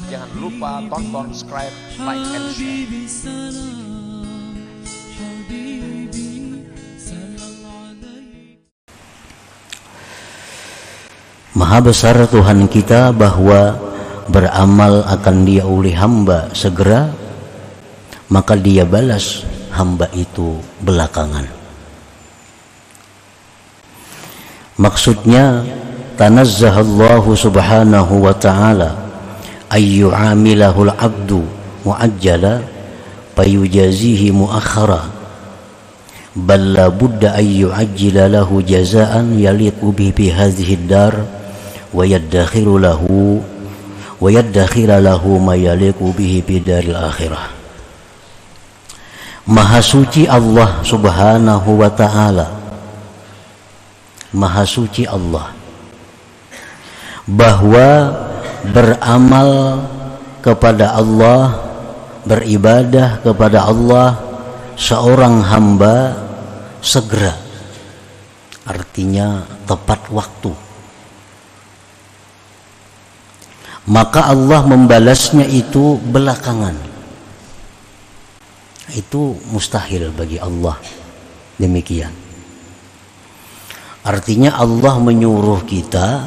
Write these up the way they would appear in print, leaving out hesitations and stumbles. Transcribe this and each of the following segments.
Jangan lupa tonton, subscribe, like, and share. Maha besar Tuhan kita bahwa beramal akan Dia oleh hamba segera, maka Dia balas hamba itu belakangan. Maksudnya tanazzahallahu subhanahu wa ta'ala ayyu'amilahul abdu mu'ajjala fayujazihi mu'akhara bal la budda ayyu'ajjila lahu jazaan yaliqu bihi hadhihi dar wa yaddakhiru lahu ma yaliqu bihi bidaril akhirah. Maha suci Allah subhanahu wa ta'ala, maha suci Allah, bahwa beramal kepada Allah, beribadah kepada Allah seorang hamba segera, artinya tepat waktu, maka Allah membalasnya itu belakangan. Itu mustahil bagi Allah demikian. Artinya Allah menyuruh kita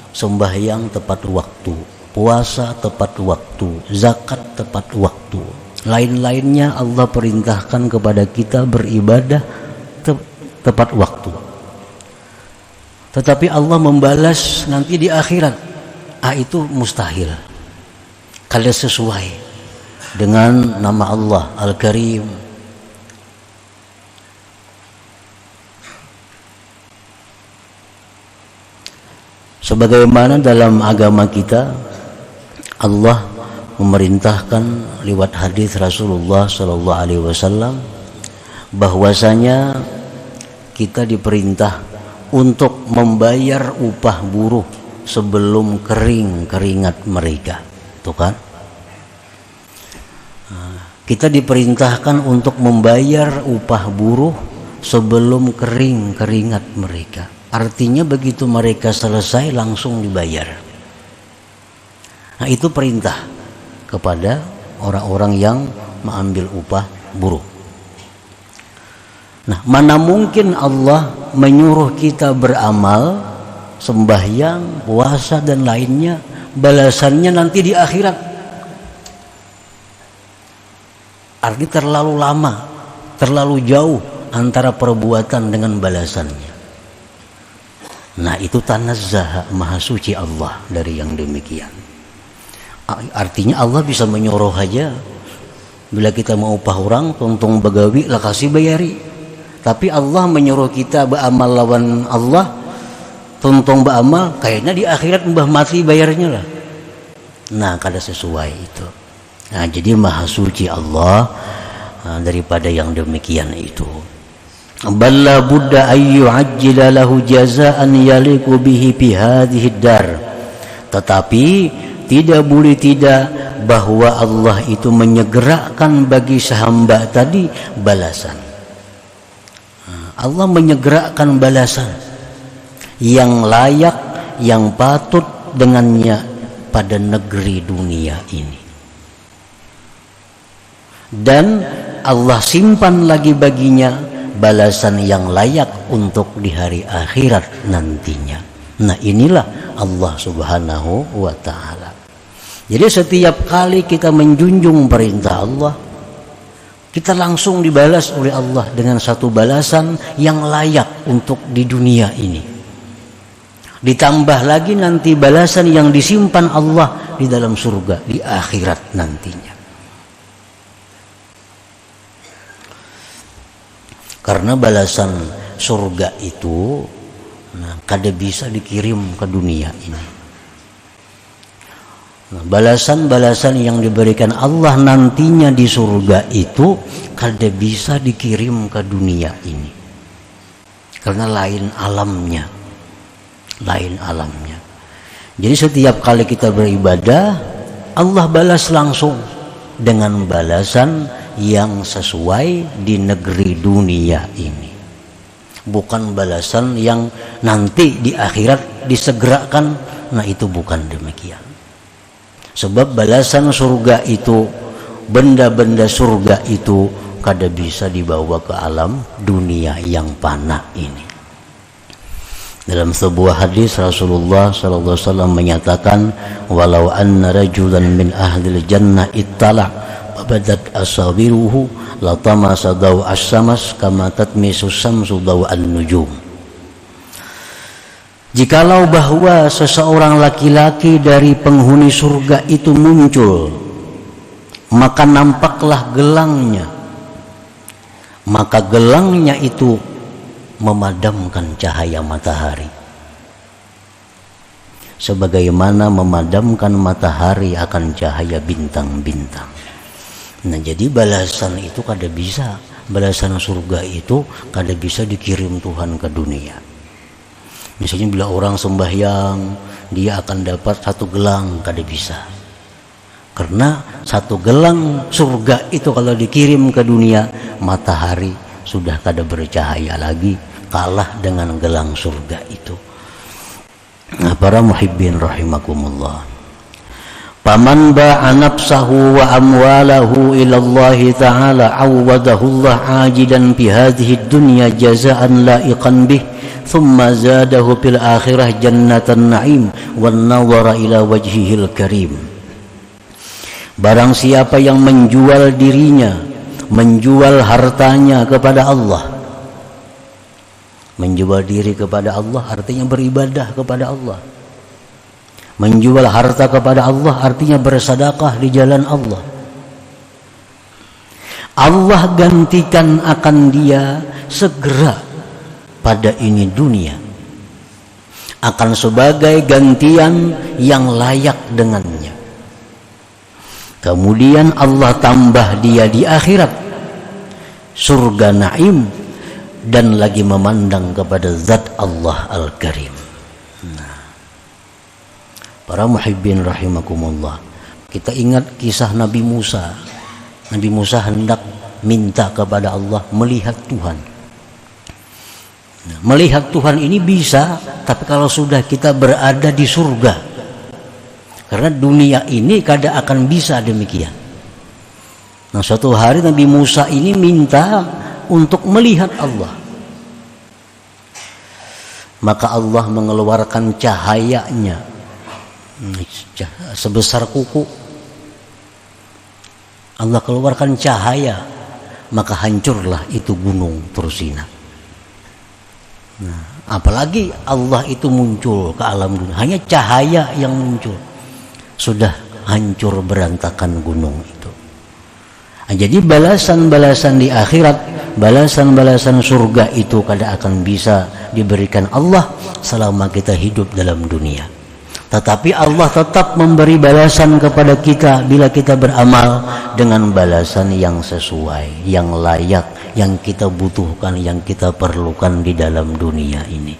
sembahyang tepat waktu, puasa tepat waktu, zakat tepat waktu. Lain-lainnya Allah perintahkan kepada kita beribadah tepat waktu. Tetapi Allah membalas nanti di akhirat, itu mustahil. Kalau sesuai dengan nama Allah Al-Karim, sebagaimana dalam agama kita Allah memerintahkan lewat hadis Rasulullah sallallahu alaihi wasallam bahwasanya kita diperintah untuk membayar upah buruh sebelum kering keringat mereka. Tuh kan? Kita diperintahkan untuk membayar upah buruh sebelum kering keringat mereka. Artinya begitu mereka selesai langsung dibayar. Nah, itu perintah kepada orang-orang yang mengambil upah buruh. Nah, mana mungkin Allah menyuruh kita beramal, sembahyang, puasa dan lainnya, balasannya nanti di akhirat. Artinya terlalu lama, terlalu jauh antara perbuatan dengan balasannya. Nah, itu tanazzah, maha suci Allah dari yang demikian. Artinya Allah bisa menyuruh aja, bila kita mau upah orang tuntung begawi lah kasih bayari. Tapi Allah menyuruh kita beramal lawan Allah, tuntung beramal kayaknya di akhirat mbah mati bayarnya lah. Nah, kada sesuai itu. Nah, jadi maha suci Allah daripada yang demikian itu. Balla budda ayyu ajjila lahu jazaan yaliqu bihi fi hadhihi dar. Tetapi tidak boleh tidak bahwa Allah itu menyegerakan bagi sehamba tadi balasan. Allah menyegerakan balasan yang layak, yang patut dengannya pada negeri dunia ini. Dan Allah simpan lagi baginya balasan yang layak untuk di hari akhirat nantinya. Nah, inilah Allah subhanahu wa ta'ala. Jadi setiap kali kita menjunjung perintah Allah, kita langsung dibalas oleh Allah dengan satu balasan yang layak untuk di dunia ini. Ditambah lagi nanti balasan yang disimpan Allah di dalam surga di akhirat nantinya. Karena balasan surga itu kada bisa dikirim ke dunia ini. Balasan-balasan yang diberikan Allah nantinya di surga itu kada bisa dikirim ke dunia ini. Karena lain alamnya. Lain alamnya. Jadi setiap kali kita beribadah, Allah balas langsung dengan balasan yang sesuai di negeri dunia ini. Bukan balasan yang nanti di akhirat disegerakan Nah itu bukan demikian. Sebab balasan surga itu, benda-benda surga itu kada bisa dibawa ke alam dunia yang fana ini. Dalam sebuah hadis Rasulullah sallallahu alaihi wasallam menyatakan, walau anna rajulan min ahlil jannah ittala badat asabiruhu latamasa daw as-samas kama tatmisu samsu daw an-nujum. Jikalau bahwa seseorang laki-laki dari penghuni surga itu muncul, maka nampaklah gelangnya, maka gelangnya itu memadamkan cahaya matahari, sebagaimana memadamkan matahari akan cahaya bintang-bintang. Nah jadi balasan itu kada bisa, balasan surga itu kada bisa dikirim Tuhan ke dunia. Misalnya bila orang sembahyang dia akan dapat 1 gelang, kada bisa. Karena 1 gelang surga itu kalau dikirim ke dunia, matahari sudah kada bercahaya lagi, kalah dengan gelang surga itu. Nah para muhibbin rahimakumullah, faman ba'a nafsahu wa amwalahu ila Allah ta'ala awwadahu Allah ajidan fi hadhihi dunya jazaan la'iqan bih thumma zadahu fil akhirah jannatan na'im wan nawara ila wajhihil karim. Barang siapa yang menjual dirinya, menjual hartanya kepada Allah, menjual diri kepada Allah artinya beribadah kepada Allah, menjual harta kepada Allah artinya bersedekah di jalan Allah. Allah gantikan akan dia segera pada ini dunia, akan sebagai gantian yang layak dengannya. Kemudian Allah tambah dia di akhirat surga naim dan lagi memandang kepada zat Allah Al-Karim. Para muhibbin rahimakumullah, kita ingat kisah Nabi Musa. Nabi Musa hendak minta kepada Allah melihat Tuhan. Nah, melihat Tuhan ini bisa, tapi kalau sudah kita berada di surga. Karena dunia ini kada akan bisa demikian. Nah suatu hari Nabi Musa ini minta untuk melihat Allah. Maka Allah mengeluarkan cahayanya sebesar kuku. Allah keluarkan cahaya, maka hancurlah itu gunung Tursina. Nah, apalagi Allah itu muncul ke alam dunia, hanya cahaya yang muncul, sudah hancur berantakan gunung itu. Nah, jadi balasan-balasan di akhirat, balasan-balasan surga itu kada akan bisa diberikan Allah selama kita hidup dalam dunia. Tetapi Allah tetap memberi balasan kepada kita bila kita beramal dengan balasan yang sesuai, yang layak, yang kita butuhkan, yang kita perlukan di dalam dunia ini.